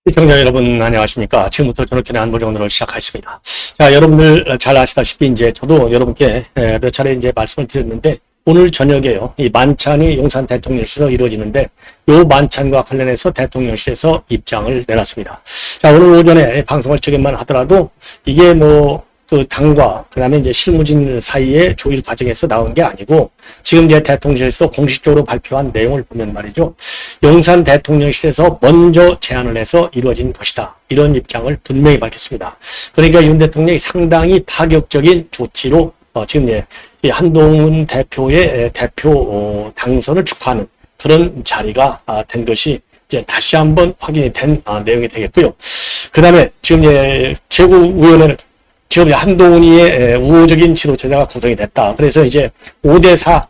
시청자 여러분 안녕하십니까. 지금부터 저녁에 안보정론을 시작하겠습니다. 자, 여러분들 잘 아시다시피 이제 저도 여러분께 몇 차례 이제 말씀을 드렸는데 오늘 저녁에요. 이 만찬이 용산 대통령실에서 이루어지는데 요 만찬과 관련해서 대통령실에서 입장을 내놨습니다. 자, 오늘 오전에 방송을 저기만 하더라도 이게 그 당과 그다음에 이제 실무진 사이의 조율 과정에서 나온 게 아니고 지금 이제 대통령실에서 공식적으로 발표한 내용을 보면 말이죠. 용산 대통령실에서 먼저 제안을 해서 이루어진 것이다. 이런 입장을 분명히 밝혔습니다. 그러니까 윤 대통령이 상당히 파격적인 조치로 지금 이제 이 한동훈 대표의 대표 당선을 축하하는 그런 자리가 된 것이 이제 다시 한번 확인이 된 내용이 되겠고요. 그다음에 지금 이제 최고위원회는 지금 한동훈이의 우호적인 지도체제가 구성이 됐다. 그래서 이제 5대4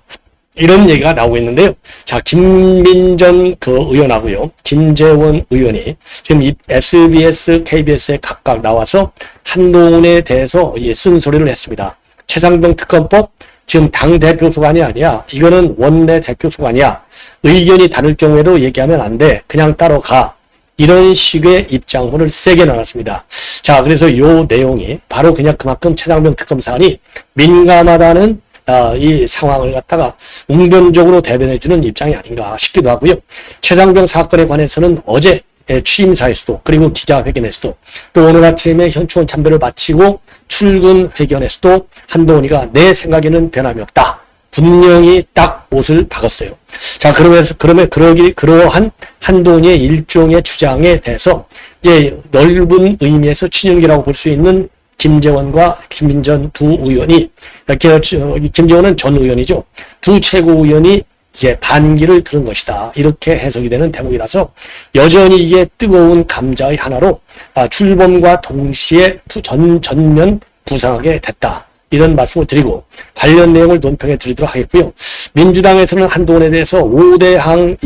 이런 얘기가 나오고 있는데요. 자, 김민전 의원하고요. 김재원 의원이 지금 이 SBS, KBS에 각각 나와서 한동훈에 대해서 쓴소리를 했습니다. 최상병 특검법 지금 당대표 소관이 아니야. 이거는 원내대표 소관이야. 의견이 다를 경우에도 얘기하면 안 돼. 그냥 따로 가. 이런 식의 입장문을 세게 나눴습니다. 자, 그래서 이 내용이 바로 그냥 그만큼 최상병 특검 사안이 민감하다는 이 상황을 갖다가 웅변적으로 대변해주는 입장이 아닌가 싶기도 하고요. 최상병 사건에 관해서는 어제 취임사에서도 그리고 기자회견에서도 또 오늘 아침에 현충원 참배를 마치고 출근 회견에서도 한동훈이가 내 생각에는 변함이 없다. 분명히 딱 못을 박았어요. 자, 그러면 그러한 한동훈의 일종의 주장에 대해서 이제 넓은 의미에서 친윤계라고 볼 수 있는 김재원과 김민전 두 의원이, 김재원은 전 의원이죠. 두 최고위원이 이제 반기를 들은 것이다. 이렇게 해석이 되는 대목이라서 여전히 이게 뜨거운 감자의 하나로 출범과 동시에 전면 부상하게 됐다. 이런 말씀을 드리고 관련 내용을 논평해 드리도록 하겠고요. 민주당에서는 한동훈에 대해서 5대항을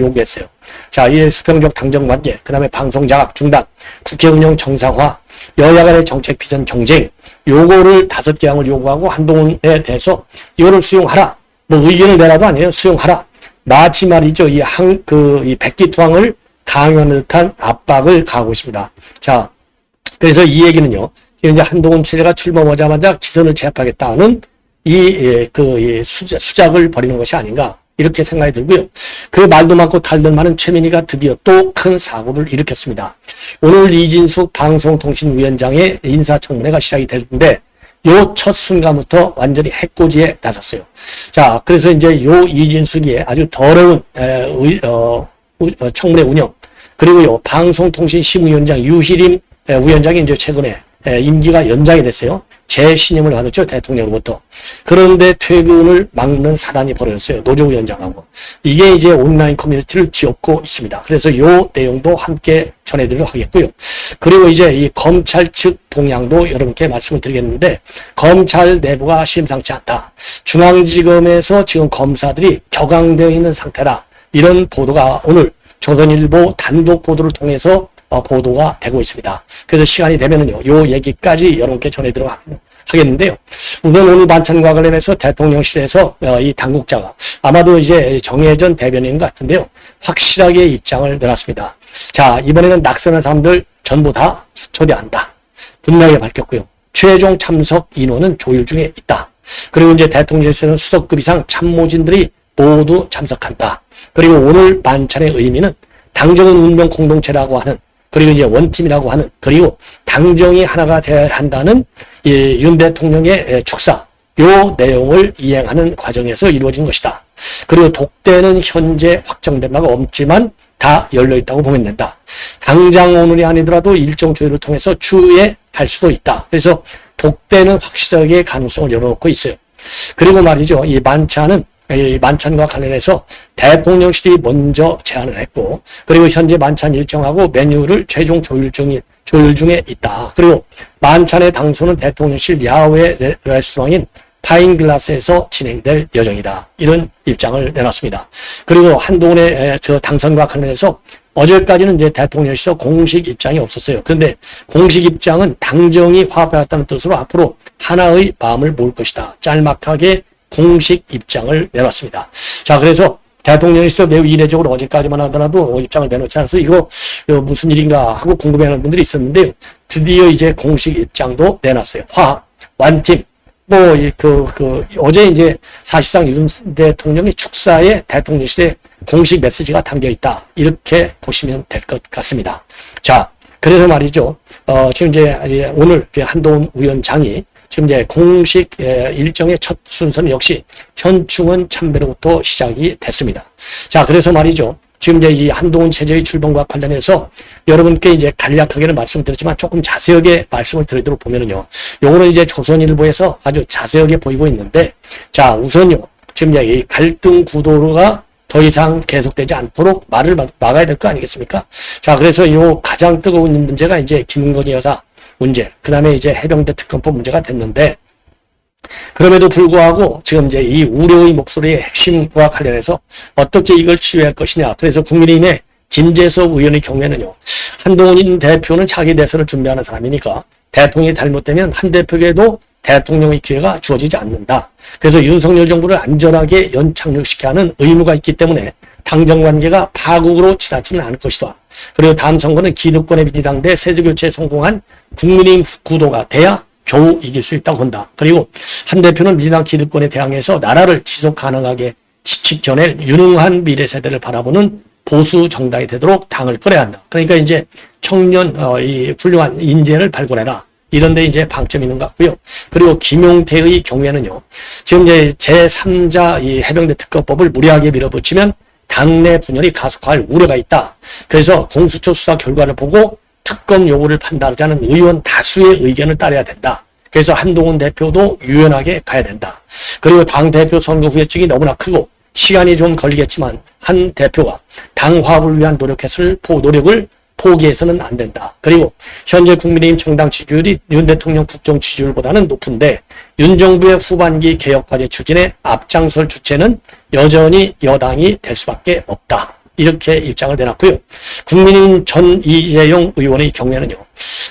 요구했어요. 자, 이에 수평적 당정관계, 그 다음에 방송자각 중단, 국회 운영 정상화, 여야 간의 정책 비전 경쟁, 요거를 5개 항을 요구하고 한동훈에 대해서 이거를 수용하라. 의견을 내라도 아니에요. 수용하라. 마치 말이죠. 이 백기투항을 강요하는 듯한 압박을 가하고 있습니다. 자, 그래서 이 얘기는요. 이제 한동훈 체제가 출범하자마자 기선을 제압하겠다는 이 수작을 벌이는 것이 아닌가 이렇게 생각이 들고요. 그 말도 많고 탈도 많은 최민희가 드디어 또 큰 사고를 일으켰습니다. 오늘 이진숙 방송통신위원장의 인사청문회가 시작이 됐는데 요 첫 순간부터 완전히 해코지에 나섰어요. 자, 그래서 이제 요 이진숙이 아주 더러운 청문회 운영 그리고 요 방송통신심의위원장 유희림 위원장이 이제 최근에 임기가 연장이 됐어요. 재신임을 받았죠. 대통령으로부터. 그런데 퇴근을 막는 사단이 벌어졌어요. 노조 위원장하고. 이게 이제 온라인 커뮤니티를 뒤엎고 있습니다. 그래서 이 내용도 함께 전해드리도록 하겠고요. 그리고 이제 이 검찰 측 동향도 여러분께 말씀을 드리겠는데 검찰 내부가 심상치 않다. 중앙지검에서 지금 검사들이 격앙되어 있는 상태다. 이런 보도가 오늘 조선일보 단독 보도를 통해서 보도가 되고 있습니다. 그래서 시간이 되면은요, 요 얘기까지 여러분께 전해드리도록 하겠는데요. 우선 오늘 반찬과 관련해서 대통령실에서 이 당국자가 아마도 이제 정혜전 대변인 같은데요, 확실하게 입장을 내놨습니다. 자, 이번에는 낙선한 사람들 전부 다 초대한다. 분명히 밝혔고요. 최종 참석 인원은 조율 중에 있다. 그리고 이제 대통령실에서는 수석급 이상 참모진들이 모두 참석한다. 그리고 오늘 반찬의 의미는 당정은 운명 공동체라고 하는 그리고 이제 원팀이라고 하는 그리고 당정이 하나가 되어야 한다는 윤 대통령의 축사 요 내용을 이행하는 과정에서 이루어진 것이다. 그리고 독대는 현재 확정된 바가 없지만 다 열려있다고 보면 된다. 당장 오늘이 아니더라도 일정 조율을 통해서 추후에 할 수도 있다. 그래서 독대는 확실하게 가능성을 열어놓고 있어요. 그리고 말이죠. 이 만찬과 관련해서 대통령실이 먼저 제안을 했고 그리고 현재 만찬 일정하고 메뉴를 최종 조율 중에 있다. 그리고 만찬의 당소는 대통령실 야외 레스토랑인 파인글라스에서 진행될 예정이다. 이런 입장을 내놨습니다. 그리고 한동훈의 당선과 관련해서 어제까지는 이제 대통령실에서 공식 입장이 없었어요. 그런데 공식 입장은 당정이 화합했다는 뜻으로 앞으로 하나의 마음을 모을 것이다. 짤막하게 공식 입장을 내놨습니다. 자, 그래서 대통령실에서 매우 이례적으로 어제까지만 하더라도 입장을 내놓지 않아서 이거 무슨 일인가 하고 궁금해하는 분들이 있었는데요. 드디어 이제 공식 입장도 내놨어요. 화학, 완팀, 어제 이제 사실상 윤 대통령의 축사에 대통령실의 공식 메시지가 담겨 있다. 이렇게 보시면 될 것 같습니다. 자, 그래서 말이죠. 지금 이제 오늘 한동훈 위원장이 지금 이제 공식 일정의 첫 순서는 역시 현충원 참배로부터 시작이 됐습니다. 자, 그래서 말이죠. 지금 이제 이 한동훈 체제의 출범과 관련해서 여러분께 이제 간략하게는 말씀드렸지만 조금 자세하게 말씀을 드리도록 보면은요. 요거는 이제 조선일보에서 아주 자세하게 보이고 있는데, 자, 우선요. 지금 이제 이 갈등 구도가 더 이상 계속되지 않도록 말을 막아야 될 거 아니겠습니까? 자, 그래서 요 가장 뜨거운 문제가 이제 김건희 여사 문제, 그 다음에 이제 해병대 특검법 문제가 됐는데, 그럼에도 불구하고 지금 이제 이 우려의 목소리의 핵심과 관련해서 어떻게 이걸 치유할 것이냐. 그래서 국민의힘의 김재섭 의원의 경우에는요, 한동훈 대표는 차기 대선을 준비하는 사람이니까 대통령이 잘못되면 한 대표에게도 대통령의 기회가 주어지지 않는다. 그래서 윤석열 정부를 안전하게 연착륙시켜야 하는 의무가 있기 때문에 당정관계가 파국으로 지나치는 않을 것이다. 그리고 다음 선거는 기득권의 민주당 대 세대교체에 성공한 국민의힘 구도가 돼야 겨우 이길 수 있다고 한다. 그리고 한 대표는 민주당 기득권에 대항해서 나라를 지속 가능하게 지켜낼 유능한 미래 세대를 바라보는 보수 정당이 되도록 당을 끌어야 한다. 그러니까 이제 청년 이 훌륭한 인재를 발굴해라. 이런데 이제 방점이 있는 것 같고요. 그리고 김용태의 경우에는요. 지금 이제 제3자 이 해병대 특검법을 무리하게 밀어붙이면 당내 분열이 가속화할 우려가 있다. 그래서 공수처 수사 결과를 보고 특검 요구를 판단하자는 의원 다수의 의견을 따라야 된다. 그래서 한동훈 대표도 유연하게 가야 된다. 그리고 당대표 선거 후유증이 너무나 크고 시간이 좀 걸리겠지만 한 대표가 당 화합을 위한 노력을 포기해서는 안 된다. 그리고 현재 국민의힘 정당 지지율이 윤 대통령 국정 지지율보다는 높은데 윤 정부의 후반기 개혁과제 추진에 앞장설 주체는 여전히 여당이 될 수밖에 없다. 이렇게 입장을 내놨고요. 국민의힘 전 이재용 의원의 경우에는요.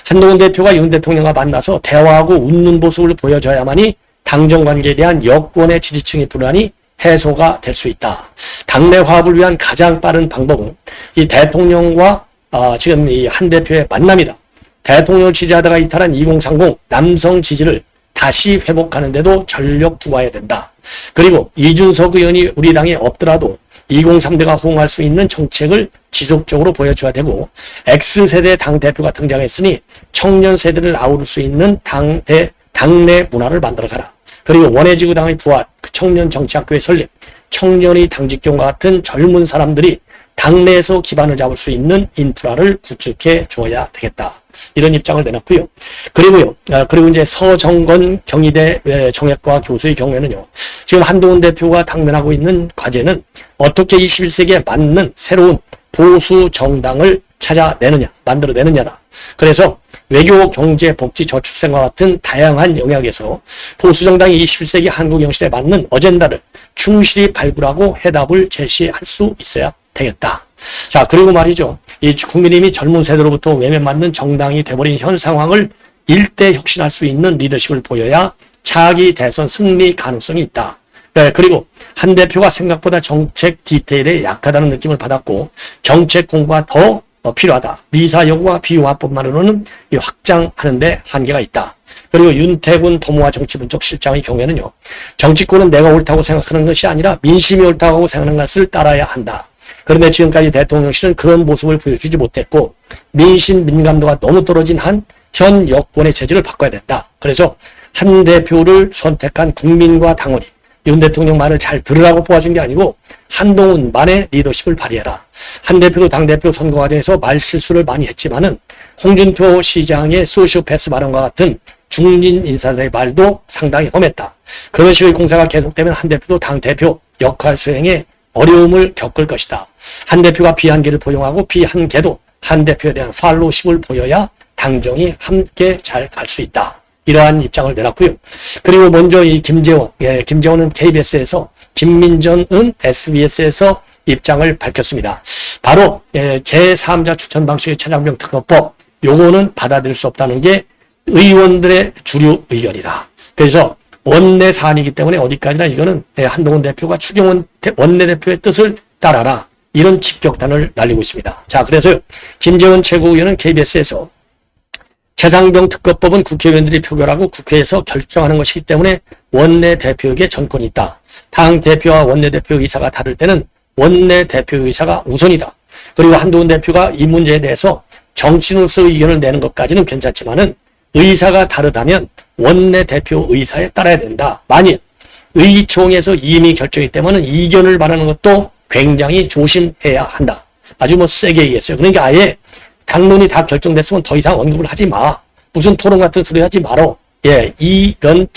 한동훈 대표가 윤 대통령과 만나서 대화하고 웃는 모습을 보여줘야만이 당정관계에 대한 여권의 지지층의 불안이 해소가 될 수 있다. 당내 화합을 위한 가장 빠른 방법은 이 대통령과 지금 이 한 대표의 만남이다. 대통령을 지지하다가 이탈한 2030 남성 지지를 다시 회복하는 데도 전력 투하해야 된다. 그리고 이준석 의원이 우리 당에 없더라도 2030대가 호응할 수 있는 정책을 지속적으로 보여줘야 되고 X세대 당대표가 등장했으니 청년 세대를 아우를 수 있는 당내 문화를 만들어가라. 그리고 원해지구당의 부활, 청년 정치학교의 설립, 청년의 당직경과 같은 젊은 사람들이 당내에서 기반을 잡을 수 있는 인프라를 구축해 줘야 되겠다. 이런 입장을 내놨고요. 그리고 이제 서정건 경희대 정액과 교수의 경우에는요. 지금 한동훈 대표가 당면하고 있는 과제는 어떻게 21세기에 맞는 새로운 보수 정당을 찾아내느냐, 만들어내느냐다. 그래서 외교, 경제, 복지, 저출생과 같은 다양한 영역에서 보수 정당이 21세기 한국 형식에 맞는 어젠다를 충실히 발굴하고 해답을 제시할 수 있어야 되겠다. 자, 그리고 말이죠. 이 국민의힘이 젊은 세대로부터 외면받는 정당이 돼버린 현 상황을 일대 혁신할 수 있는 리더십을 보여야 차기 대선 승리 가능성이 있다. 네, 그리고 한 대표가 생각보다 정책 디테일에 약하다는 느낌을 받았고 정책 공부가 더 필요하다. 미사 여구와 비유화법만으로는 확장하는 데 한계가 있다. 그리고 윤태군 도모와 정치분석실장의 경우에는요. 정치권은 내가 옳다고 생각하는 것이 아니라 민심이 옳다고 생각하는 것을 따라야 한다. 그런데 지금까지 대통령실은 그런 모습을 보여주지 못했고 민심 민감도가 너무 떨어진 한 현 여권의 체질을 바꿔야 된다. 그래서 한 대표를 선택한 국민과 당원이 윤 대통령 말을 잘 들으라고 뽑아준 게 아니고 한동훈만의 리더십을 발휘해라. 한 대표도 당대표 선거 과정에서 말 실수를 많이 했지만은 홍준표 시장의 소시오패스 발언과 같은 중진 인사들의 말도 상당히 험했다. 그런 식의 공사가 계속되면 한 대표도 당대표 역할 수행에 어려움을 겪을 것이다. 한 대표가 비한계를 포용하고 비한계도 한 대표에 대한 팔로우십을 보여야 당정이 함께 잘 갈 수 있다. 이러한 입장을 내놨고요. 그리고 먼저 이 김재원은 KBS에서, 김민전은 SBS에서 입장을 밝혔습니다. 바로 제3자 추천 방식의 최장병 특검법, 요거는 받아들일 수 없다는 게 의원들의 주류 의견이다. 그래서 원내 사안이기 때문에 어디까지나 이거는 한동훈 대표가 추경원 원내대표의 뜻을 따라라. 이런 직격탄을 날리고 있습니다. 자, 그래서 김재원 최고위원은 KBS에서 최상병 특검법은 국회의원들이 표결하고 국회에서 결정하는 것이기 때문에 원내대표에게 전권이 있다. 당 대표와 원내대표 의사가 다를 때는 원내대표 의사가 우선이다. 그리고 한동훈 대표가 이 문제에 대해서 정치인으로서 의견을 내는 것까지는 괜찮지만은 의사가 다르다면 원내대표 의사에 따라야 된다. 만일 의총에서 이미 결정이 되면 이견을 말하는 것도 굉장히 조심해야 한다. 아주 뭐 세게 얘기했어요. 그러니까 아예 당론이 다 결정됐으면 더 이상 언급을 하지 마. 무슨 토론 같은 소리 하지 말어. 예, 이런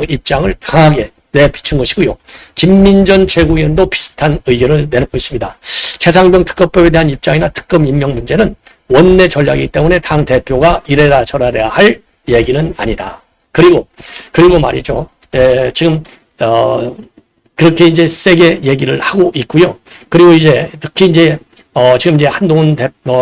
입장을 강하게 내비춘 것이고요. 김민전 최고위원도 비슷한 의견을 내놓고 있습니다. 최상병 특검법에 대한 입장이나 특검 임명 문제는 원내 전략이기 때문에 당 대표가 이래라 저래라 할 얘기는 아니다. 그리고 말이죠. 지금 그렇게 이제 세게 얘기를 하고 있고요. 그리고 이제 특히 이제 지금 이제 한동훈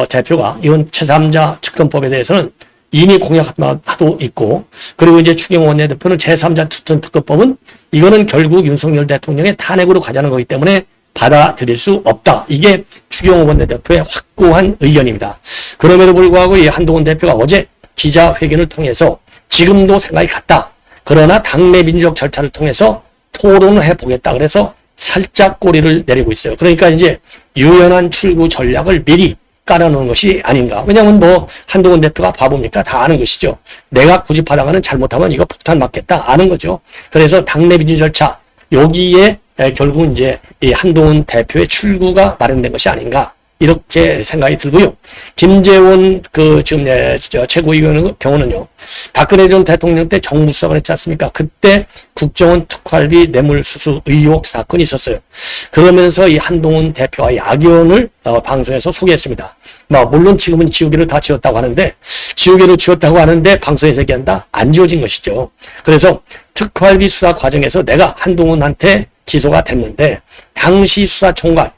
대표가 이번 제3자 특검법에 대해서는 이미 공약하도 있고, 그리고 이제 추경호 원내대표는 제3자 특검법은 이거는 결국 윤석열 대통령의 탄핵으로 가자는 거기 때문에 받아들일 수 없다. 이게 추경호 원내대표의 확고한 의견입니다. 그럼에도 불구하고 이 한동훈 대표가 어제 기자회견을 통해서 지금도 생각이 같다. 그러나 당내 민주적 절차를 통해서 토론을 해보겠다. 그래서 살짝 꼬리를 내리고 있어요. 그러니까 이제 유연한 출구 전략을 미리 깔아놓은 것이 아닌가. 왜냐하면 뭐 한동훈 대표가 바보입니까? 다 아는 것이죠. 내가 고집하다가는 잘못하면 이거 폭탄 맞겠다. 아는 거죠. 그래서 당내 민주 절차 여기에 결국 이제 이 한동훈 대표의 출구가 마련된 것이 아닌가. 이렇게 생각이 들고요. 김재원 지금 최고위원의 경우는요. 박근혜 전 대통령 때 정부 수석을 했지 않습니까? 그때 국정원 특활비 뇌물수수 의혹 사건이 있었어요. 그러면서 이 한동훈 대표와 야견을 방송에서 소개했습니다. 물론 지금은 지우개를 다 지웠다고 하는데, 지우개로 지웠다고 하는데 방송에서 얘기한다? 안 지워진 것이죠. 그래서 특활비 수사 과정에서 내가 한동훈한테 기소가 됐는데 당시 수사총괄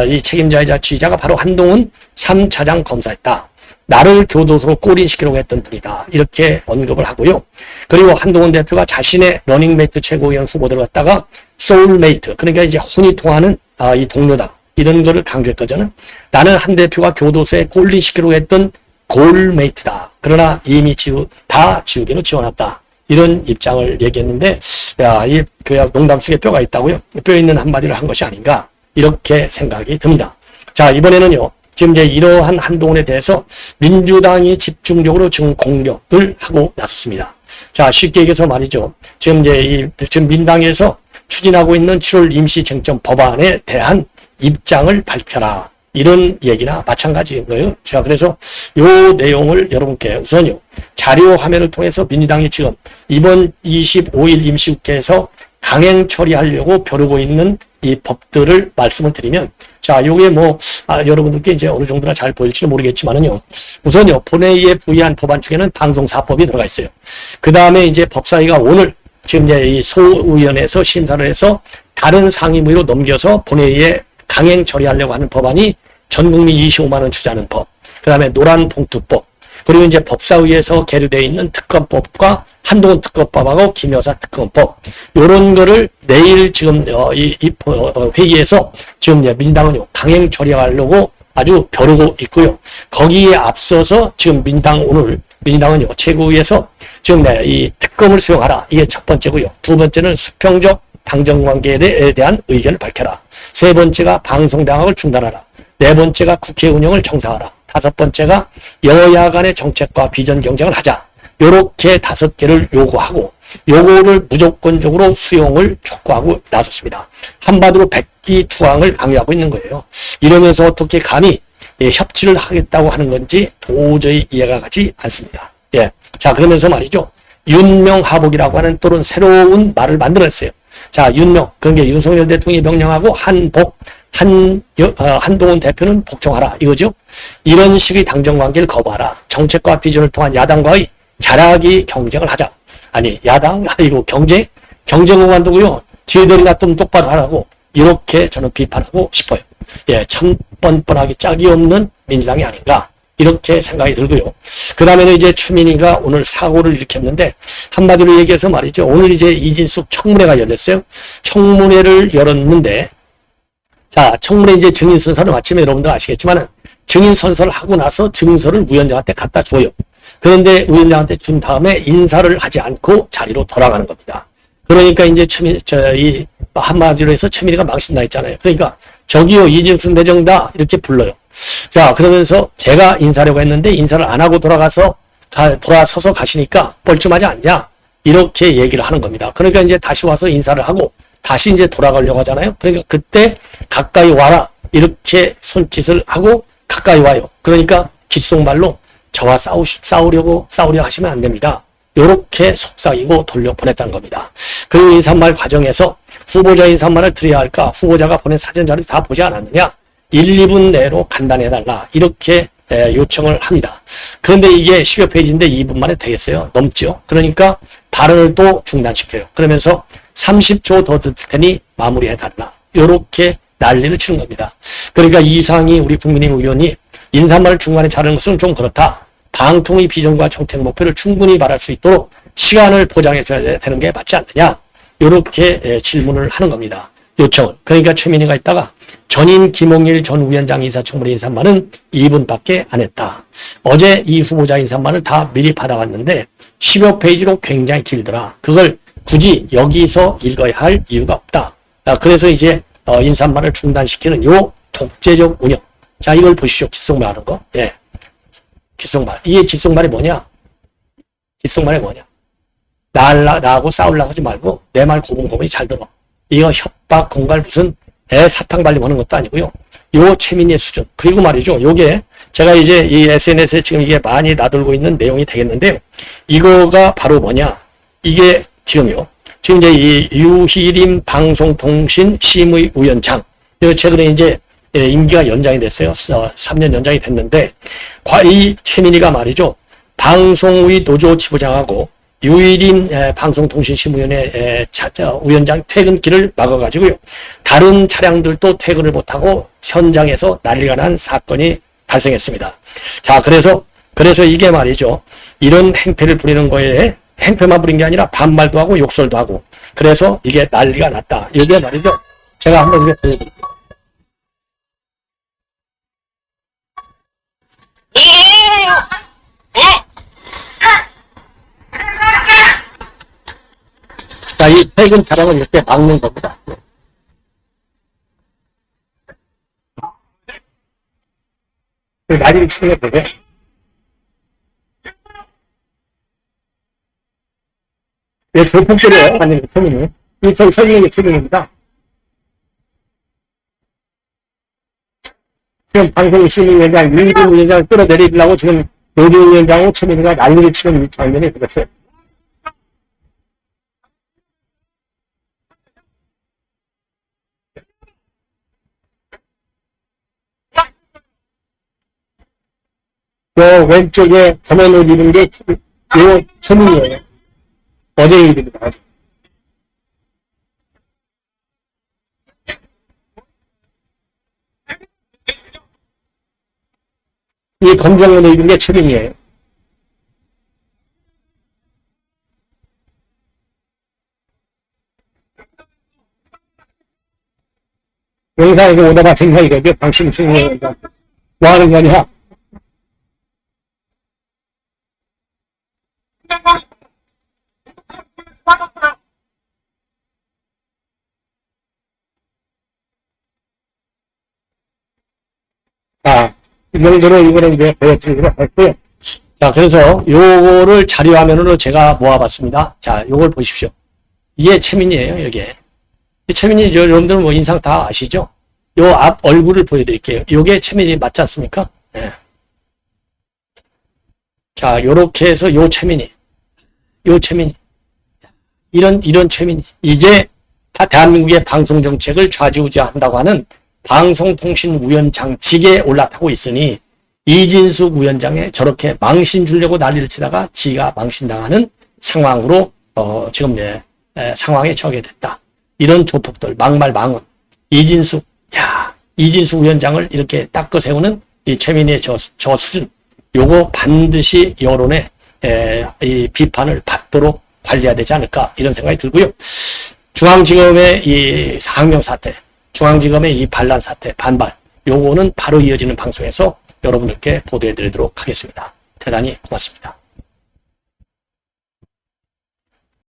이 책임자이자 지휘자가 바로 한동훈 3차장 검사였다. 나를 교도소로 꼬린시키려고 했던 분이다. 이렇게 언급을 하고요. 그리고 한동훈 대표가 자신의 러닝메이트 최고위원 후보들을 갖다가 소울메이트, 그러니까 이제 혼이 통하는 이 동료다. 이런 거를 강조했거든요. 나는 한 대표가 교도소에 꼬린시키려고 했던 골메이트다. 그러나 이미 다 지우개로 지워놨다. 이런 입장을 얘기했는데, 그야 농담 속에 뼈가 있다고요. 뼈 있는 한마디를 한 것이 아닌가. 이렇게 생각이 듭니다. 자, 이번에는요. 지금 이제 이러한 한동훈에 대해서 민주당이 집중적으로 지금 공격을 하고 나섰습니다. 자, 쉽게 얘기해서 말이죠. 지금 이제 지금 민당에서 추진하고 있는 7월 임시쟁점 법안에 대한 입장을 밝혀라. 이런 얘기나 마찬가지인 거예요. 자, 그래서 요 내용을 여러분께 우선요. 자료 화면을 통해서 민주당이 지금 이번 25일 임시국회에서 강행 처리하려고 벼르고 있는 이 법들을 말씀을 드리면, 자, 요게 여러분들께 이제 어느 정도나 잘 보일지는 모르겠지만은요. 우선요, 본회의에 부의한 법안 중에는 방송사법이 들어가 있어요. 그 다음에 이제 법사위가 오늘 지금 이제 이 소위원회에서 심사를 해서 다른 상임위로 넘겨서 본회의에 강행 처리하려고 하는 법안이 전국민 25만 원 주자는 법, 그 다음에 노란봉투법, 그리고 이제 법사위에서 계류되어 있는 특검법과 한동훈 특검법하고 김여사 특검법, 요런 거를 내일 지금 회의에서 지금 민주당은 강행 처리하려고 아주 벼르고 있고요. 거기에 앞서서 지금 민주당은요 최고위에서 지금 이 특검을 수용하라. 이게 첫 번째고요. 두 번째는 수평적 당정관계에 대한 의견을 밝혀라. 세 번째가 방송당학을 중단하라. 네 번째가 국회 운영을 정상화하라. 다섯 번째가 여야 간의 정책과 비전 경쟁을 하자. 요렇게 5개를 요구하고 요거를 무조건적으로 수용을 촉구하고 나섰습니다. 한마디로 백기투항을 강요하고 있는 거예요. 이러면서 어떻게 감히 협치를 하겠다고 하는 건지 도저히 이해가 가지 않습니다. 예. 자, 그러면서 말이죠. 윤명하복이라고 하는 또는 새로운 말을 만들었어요. 자, 윤명. 그런 게 윤석열 대통령이 명령하고 한동훈 대표는 복종하라. 이거죠. 이런 식의 당정관계를 거부하라. 정책과 비전을 통한 야당과의 자라기 경쟁을 하자. 아니, 야당, 이거 경쟁을 만두고요. 지혜들이나 좀 똑바로 하라고. 이렇게 저는 비판하고 싶어요. 예, 참 뻔뻔하기 짝이 없는 민주당이 아닌가. 이렇게 생각이 들고요. 그 다음에는 이제 최민희가 오늘 사고를 일으켰는데, 한마디로 얘기해서 말이죠. 오늘 이제 이진숙 청문회가 열렸어요. 청문회를 열었는데, 자, 청문회 이제 증인 순서를 마치면 여러분들 아시겠지만은 증인 선서를 하고 나서 증서를 위원장한테 갖다 줘요. 그런데 위원장한테 준 다음에 인사를 하지 않고 자리로 돌아가는 겁니다. 그러니까 이제 한마디로 해서 최민희가 망신나 했잖아요. 그러니까 저기요 이진숙 내정다 이렇게 불러요. 자, 그러면서 제가 인사하려고 했는데 인사를 안 하고 돌아서서 가시니까 뻘쭘하지 않냐 이렇게 얘기를 하는 겁니다. 그러니까 이제 다시 와서 인사를 하고 다시 이제 돌아가려고 하잖아요. 그러니까 그때 가까이 와라 이렇게 손짓을 하고 가까이 와요. 그러니까 귓속말로 저와 싸우려 하시면 안 됩니다. 요렇게 속삭이고 돌려보냈다는 겁니다. 그리고 인사말 과정에서 후보자 인사말을 드려야 할까? 후보자가 보낸 사전 자료 다 보지 않았느냐? 1, 2분 내로 간단해달라. 이렇게 요청을 합니다. 그런데 이게 10여 페이지인데 2분 만에 되겠어요? 넘죠? 그러니까 발언을 또 중단시켜요. 그러면서 30초 더 듣을 테니 마무리해달라. 요렇게 난리를 치는 겁니다. 그러니까 이상희 우리 국민의힘 의원이 인사말을 중간에 자르는 것은 좀 그렇다. 방통위 비전과 정책 목표를 충분히 말할 수 있도록 시간을 보장해 줘야 되는 게 맞지 않느냐. 이렇게 질문을 하는 겁니다. 요청을. 그러니까 최민희가 있다가 전인 김홍일 전 위원장 인사청문회 인사말은 2분밖에 안 했다. 어제 이 후보자 인사말을 다 미리 받아왔는데 10여 페이지로 굉장히 길더라. 그걸 굳이 여기서 읽어야 할 이유가 없다. 그래서 이제 인사말을 중단시키는 요 독재적 운영. 자, 이걸 보시죠. 귓속말 하는 거. 예. 귓속말. 이게 귓속말이 뭐냐? 귓속말이 뭐냐? 나하고 싸우려고 하지 말고 내 말 고분고분히 잘 들어. 이거 협박, 공갈 무슨 사탕 발림하는 것도 아니고요. 요 최민희의 수준. 그리고 말이죠. 요게 제가 이제 이 SNS에 지금 이게 많이 나돌고 있는 내용이 되겠는데요. 이거가 바로 뭐냐? 이게 지금요. 지금 이제 이 유희림 방송통신 심의위원장. 최근에 이제 임기가 연장이 됐어요. 3년 연장이 됐는데 이 최민희가 말이죠. 방송의 노조 지부장하고 유일임 방송통신심의위원회 위원장 퇴근길을 막아가지고요. 다른 차량들도 퇴근을 못하고 현장에서 난리가 난 사건이 발생했습니다. 자, 그래서 이게 말이죠. 이런 행패를 부리는 거에 행패만 부린 게 아니라 반말도 하고 욕설도 하고 그래서 이게 난리가 났다. 이게 말이죠. 제가 한번 이렇게 보여드릴게요. 자, 이 퇴근 차량을 이렇게 막는 겁니다. 난리를 치는 게 보세요. 예, 조폭들이에요. 아니, 서민이. 이 서민이 최민입니다. 지금 방송심의위원장, 유희림 위원장을 끌어내리려고 지금 노조위원장하고 최민희가 난리를 치는 이 장면이 되겠어요. 요 왼쪽에 가면을 입은 게 요 최민희예요. 어제 일입니다. 이 검정면에 입은 게 최민희예요. 영상에서 오다 봤으니까 이거죠. 방심 승리가 뭐 하는 거냐. 자, 이 정도로 이거는 이제 보여드리도록 했고요. 자, 그래서 요거를 자료화면으로 제가 모아봤습니다. 자, 요걸 보십시오. 이게 최민희예요, 여기에. 이 최민희, 여러분들은 뭐 인상 다 아시죠? 요 앞 얼굴을 보여드릴게요. 요게 최민희 맞지 않습니까? 네. 자, 요렇게 해서 요 최민희. 이런 최민희. 이게 다 대한민국의 방송정책을 좌지우지한다고 하는 방송통신위원장직에 올라타고 있으니 이진숙 위원장에 저렇게 망신 주려고 난리를 치다가 지가 망신당하는 상황으로 지금 상황에 처하게 됐다. 이런 조폭들 막말 이진숙 위원장을 이렇게 닦아 세우는 이 최민희의 저 수준 요거 반드시 여론의 이 비판을 받도록 관리해야 되지 않을까 이런 생각이 들고요. 중앙지검의 이 상명 사태 중앙지검의 이 반란 사태, 반발, 요거는 바로 이어지는 방송에서 여러분들께 보도해 드리도록 하겠습니다. 대단히 고맙습니다.